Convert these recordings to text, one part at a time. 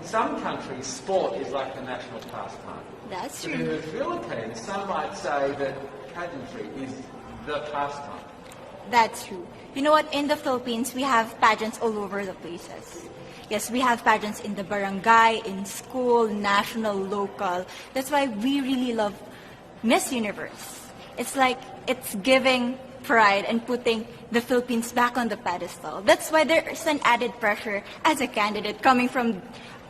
some countries, sport is like the national pastime. That's But in true. the Philippines, some might say that pageantry is the pastime. That's true. You know what? In the Philippines, we have pageants all over the places. Yes, we have pageants in the barangay, in school, national, local. That's why we really love Miss Universe. It's like it's giving pride and putting the Philippines back on the pedestal. That's why there's an added pressure as a candidate coming from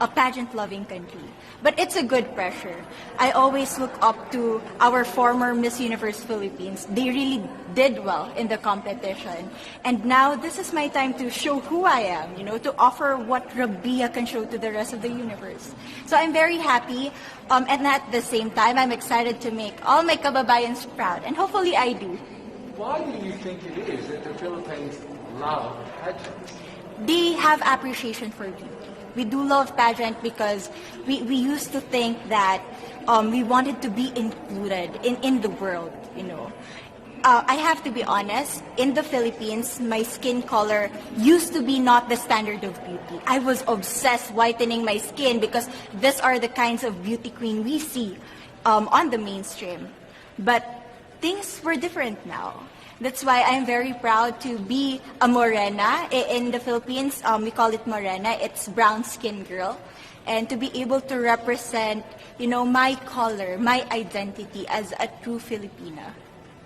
a pageant-loving country. But it's a good pressure. I always look up to our former Miss Universe Philippines. They really did well in the competition. And now this is my time to show who I am, to offer what Rabiya can show to the rest of the universe. So I'm very happy. And at the same time, I'm excited to make all my kababayans proud. And hopefully I do. Why do you think it is that the Philippines love pageants? They have appreciation for beauty. We do love pageant because we used to think that we wanted to be included in the world, I have to be honest, in the Philippines, my skin color used to be not the standard of beauty. I was obsessed whitening my skin because these are the kinds of beauty queen we see on the mainstream. But things were different now. That's why I'm very proud to be a morena. In the Philippines, we call it morena. It's brown skin girl. And to be able to represent, my color, my identity as a true Filipina.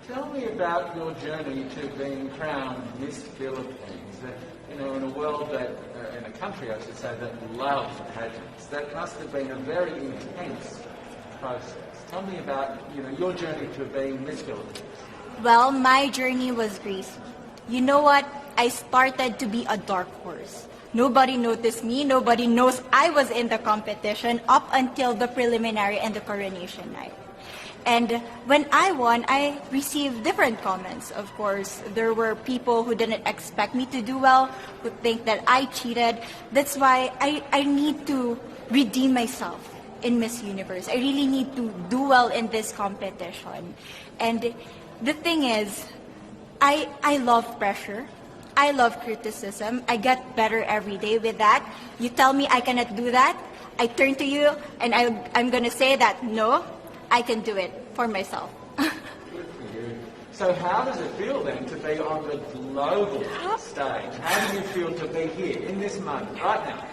Tell me about your journey to being crowned Miss Philippines. In a world that, in a country I should say, that loves pageants. That must have been a very intense process. Tell me about, your journey to being Miss Philippines. Well, my journey was crazy. You know what? I started to be a dark horse. Nobody noticed me. Nobody knows I was in the competition up until the preliminary and the coronation night. And when I won, I received different comments, of course. There were people who didn't expect me to do well, who think that I cheated. That's why I need to redeem myself in Miss Universe. I really need to do well in this competition. And the thing is, I love pressure. I love criticism. I get better every day with that. You tell me I cannot do that, I turn to you and I'm going to say that, no, I can do it for myself. Good for you. So how does it feel then to be on the global stage? How do you feel to be here in this moment, right now?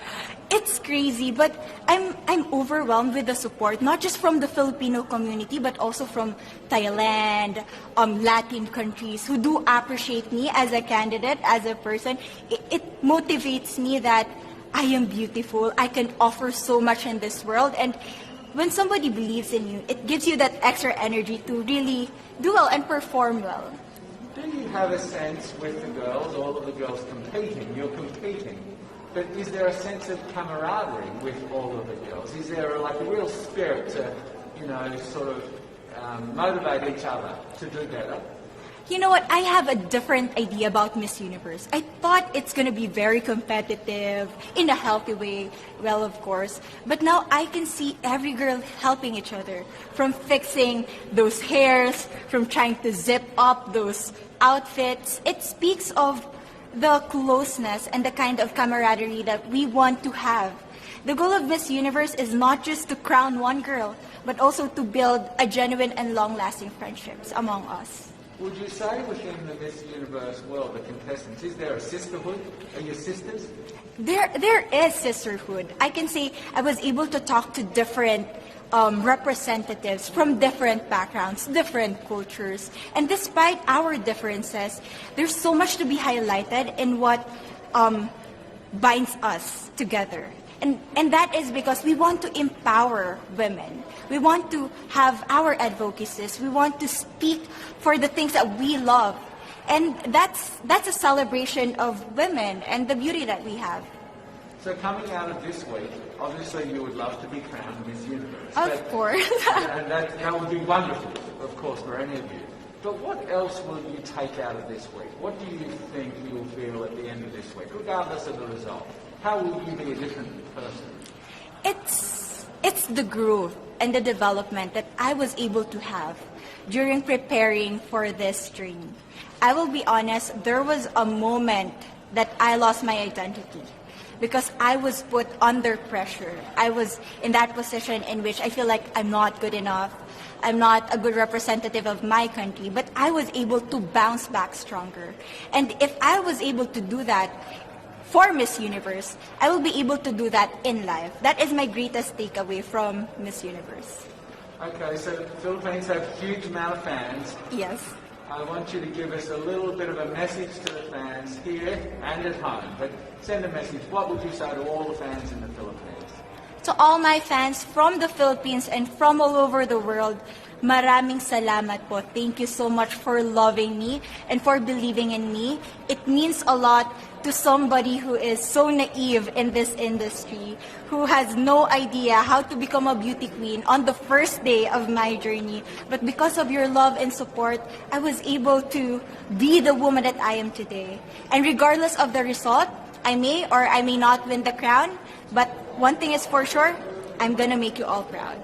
It's crazy, but I'm overwhelmed with the support, not just from the Filipino community, but also from Thailand, Latin countries who do appreciate me as a candidate, as a person. It motivates me that I am beautiful, I can offer so much in this world, and when somebody believes in you, it gives you that extra energy to really do well and perform well. Do you have a sense with the girls, all of the girls competing, you're competing, but is there a sense of camaraderie with all of the girls? Is there a real spirit to, sort of motivate each other to do better? You know what? I have a different idea about Miss Universe. I thought it's going to be very competitive, in a healthy way, well, of course. But now I can see every girl helping each other, from fixing those hairs, from trying to zip up those outfits. It speaks of the closeness and the kind of camaraderie that we want to have. The goal of Miss Universe is not just to crown one girl, but also to build a genuine and long-lasting friendships among us. Would you say within the Miss Universe world, the contestants, is there a sisterhood? Are you sisters? There is sisterhood. I can say I was able to talk to different representatives from different backgrounds, different cultures. And despite our differences, there's so much to be highlighted in what binds us together. And that is because we want to empower women. We want to have our advocacies. We want to speak for the things that we love. And that's a celebration of women and the beauty that we have. So coming out of this week, obviously you would love to be crowned Miss Universe. Of course. And that would be wonderful, of course, for any of you. But what else will you take out of this week? What do you think you'll feel at the end of this week, regardless of the result? How will you be a different person? It's the growth and the development that I was able to have during preparing for this dream. I will be honest, there was a moment that I lost my identity. because I was put under pressure. I was in that position in which I feel like I'm not good enough. I'm not a good representative of my country, but I was able to bounce back stronger. And if I was able to do that for Miss Universe, I will be able to do that in life. That is my greatest takeaway from Miss Universe. Okay, so the Philippines have a huge amount of fans. Yes. I want you to give us a little bit of a message to the fans here and at home. But send a message. What would you say to all the fans in the Philippines? To all my fans from the Philippines and from all over the world, maraming salamat po. Thank you so much for loving me and for believing in me. It means a lot to somebody who is so naive in this industry, who has no idea how to become a beauty queen on the first day of my journey. But because of your love and support, I was able to be the woman that I am today. And regardless of the result, I may or I may not win the crown, but one thing is for sure, I'm gonna make you all proud.